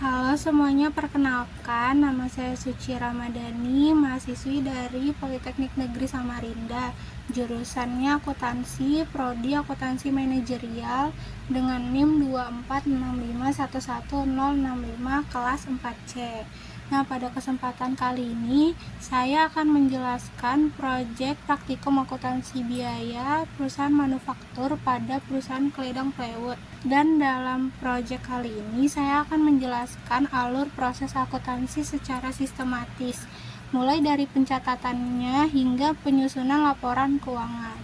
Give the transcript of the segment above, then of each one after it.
Halo semuanya, perkenalkan nama saya Suci Ramadhani, mahasiswi dari Politeknik Negeri Samarinda. Jurusannya akuntansi, prodi akuntansi manajerial dengan NIM 246511065 kelas 4C. Nah, pada kesempatan kali ini saya akan menjelaskan proyek praktikum akuntansi biaya perusahaan manufaktur pada perusahaan Kledang Plywood. Dan dalam proyek kali ini saya akan menjelaskan alur proses akuntansi secara sistematis, mulai dari pencatatannya hingga penyusunan laporan keuangan.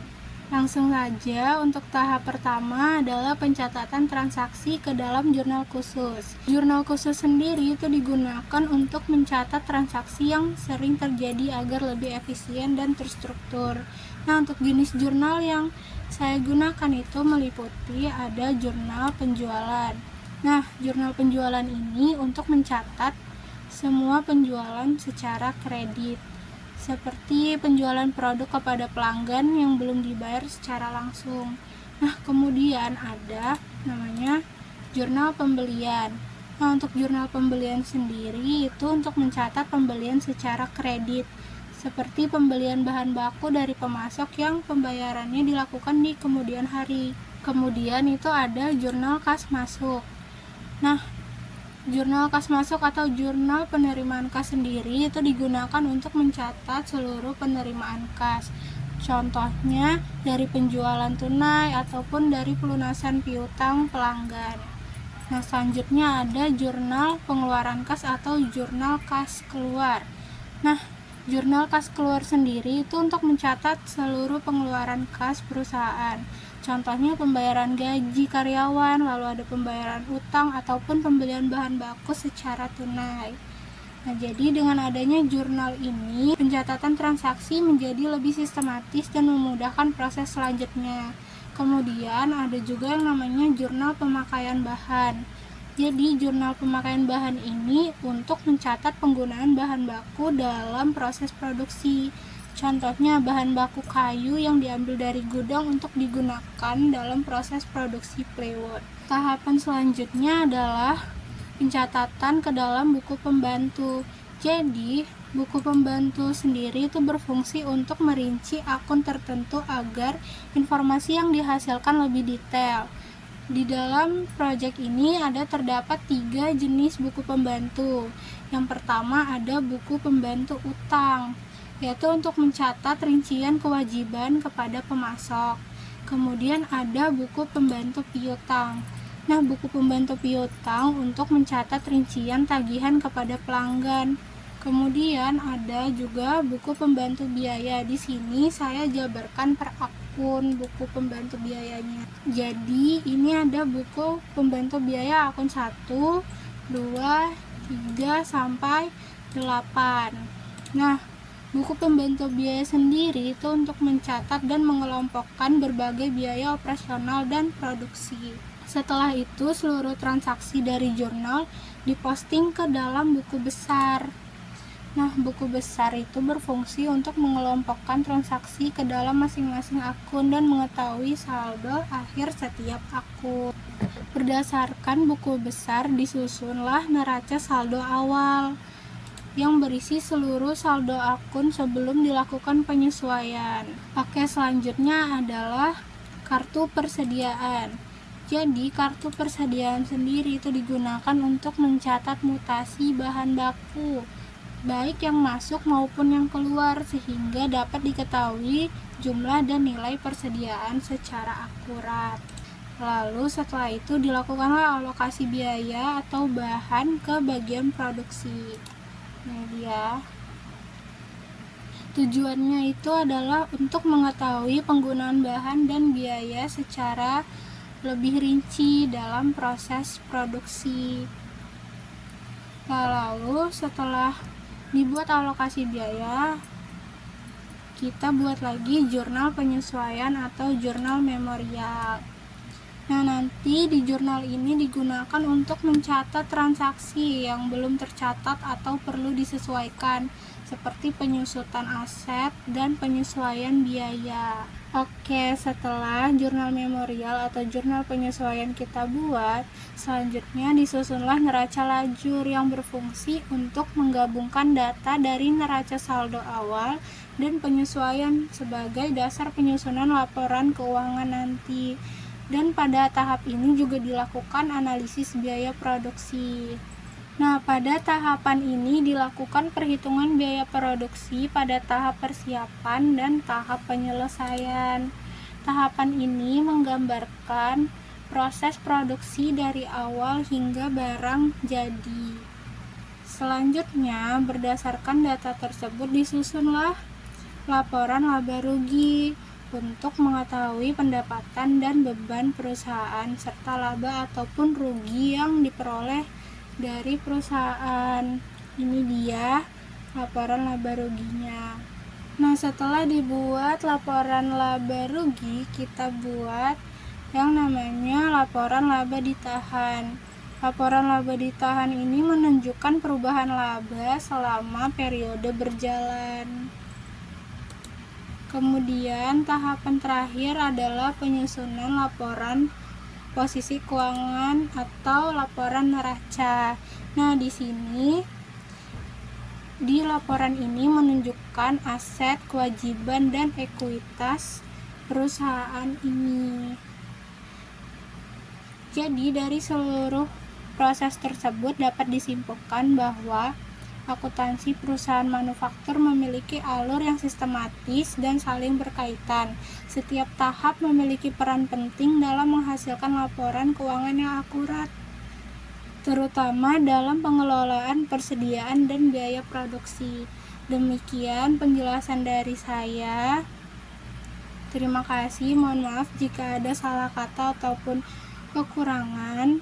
Langsung saja, untuk tahap pertama adalah pencatatan transaksi ke dalam jurnal khusus. Jurnal khusus sendiri itu digunakan untuk mencatat transaksi yang sering terjadi agar lebih efisien dan terstruktur. Nah, untuk jenis jurnal yang saya gunakan itu meliputi ada jurnal penjualan. Nah, jurnal penjualan ini untuk mencatat semua penjualan secara kredit, seperti penjualan produk kepada pelanggan yang belum dibayar secara langsung. Nah, kemudian ada namanya jurnal pembelian. Nah, untuk jurnal pembelian sendiri itu untuk mencatat pembelian secara kredit, seperti pembelian bahan baku dari pemasok yang pembayarannya dilakukan di kemudian hari. Kemudian itu ada jurnal kas masuk. Nah, jurnal kas masuk atau jurnal penerimaan kas sendiri itu digunakan untuk mencatat seluruh penerimaan kas. Contohnya dari penjualan tunai ataupun dari pelunasan piutang pelanggan. Nah, selanjutnya ada jurnal pengeluaran kas atau jurnal kas keluar. Nah, jurnal kas keluar sendiri itu untuk mencatat seluruh pengeluaran kas perusahaan. Contohnya pembayaran gaji karyawan, lalu ada pembayaran utang ataupun pembelian bahan baku secara tunai. Nah, jadi dengan adanya jurnal ini, pencatatan transaksi menjadi lebih sistematis dan memudahkan proses selanjutnya. Kemudian ada juga yang namanya jurnal pemakaian bahan. Jadi jurnal pemakaian bahan ini untuk mencatat penggunaan bahan baku dalam proses produksi. Contohnya bahan baku kayu yang diambil dari gudang untuk digunakan dalam proses produksi plywood. Tahapan selanjutnya adalah pencatatan ke dalam buku pembantu. Jadi, buku pembantu sendiri itu berfungsi untuk merinci akun tertentu agar informasi yang dihasilkan lebih detail. Di dalam proyek ini terdapat 3 jenis buku pembantu. Yang pertama ada buku pembantu utang, yaitu untuk mencatat rincian kewajiban kepada pemasok. Kemudian ada buku pembantu piutang. Nah, buku pembantu piutang untuk mencatat rincian tagihan kepada pelanggan. Kemudian ada juga buku pembantu biaya. Di sini saya jabarkan per akun buku pembantu biayanya. Jadi, ini ada buku pembantu biaya akun 1, 2, 3 sampai 8. Nah, buku pembantu biaya sendiri itu untuk mencatat dan mengelompokkan berbagai biaya operasional dan produksi. Setelah itu, seluruh transaksi dari jurnal diposting ke dalam buku besar. Nah, buku besar itu berfungsi untuk mengelompokkan transaksi ke dalam masing-masing akun dan mengetahui saldo akhir setiap akun. Berdasarkan buku besar disusunlah neraca saldo awal yang berisi seluruh saldo akun sebelum dilakukan penyesuaian. Oke, selanjutnya adalah kartu persediaan. Jadi, kartu persediaan sendiri itu digunakan untuk mencatat mutasi bahan baku, baik yang masuk maupun yang keluar, sehingga dapat diketahui jumlah dan nilai persediaan secara akurat. Lalu setelah itu dilakukanlah alokasi biaya atau bahan ke bagian produksi. Ini dia. Tujuannya itu adalah untuk mengetahui penggunaan bahan dan biaya secara lebih rinci dalam proses produksi. Lalu setelah dibuat alokasi biaya, kita buat lagi jurnal penyesuaian atau jurnal memorial. Nah, nanti di jurnal ini digunakan untuk mencatat transaksi yang belum tercatat atau perlu disesuaikan, seperti penyusutan aset dan penyesuaian biaya. Oke, setelah jurnal memorial atau jurnal penyesuaian kita buat, selanjutnya disusunlah neraca lajur yang berfungsi untuk menggabungkan data dari neraca saldo awal dan penyesuaian sebagai dasar penyusunan laporan keuangan nanti. Dan pada tahap ini juga dilakukan analisis biaya produksi. Nah, pada tahapan ini dilakukan perhitungan biaya produksi pada tahap persiapan dan tahap penyelesaian. Tahapan ini menggambarkan proses produksi dari awal hingga barang jadi. Selanjutnya, berdasarkan data tersebut disusunlah laporan laba rugi untuk mengetahui pendapatan dan beban perusahaan serta laba ataupun rugi yang diperoleh dari perusahaan. Ini dia laporan laba ruginya. Nah, setelah dibuat laporan laba rugi, kita buat yang namanya laporan laba ditahan. Laporan laba ditahan ini menunjukkan perubahan laba selama periode berjalan. Kemudian tahapan terakhir adalah penyusunan laporan posisi keuangan atau laporan neraca. Nah, di sini di laporan ini menunjukkan aset, kewajiban, dan ekuitas perusahaan ini. Jadi, dari seluruh proses tersebut dapat disimpulkan bahwa akuntansi perusahaan manufaktur memiliki alur yang sistematis dan saling berkaitan. Setiap tahap memiliki peran penting dalam menghasilkan laporan keuangan yang akurat, terutama dalam pengelolaan persediaan dan biaya produksi. Demikian penjelasan dari saya. Terima kasih, mohon maaf jika ada salah kata ataupun kekurangan.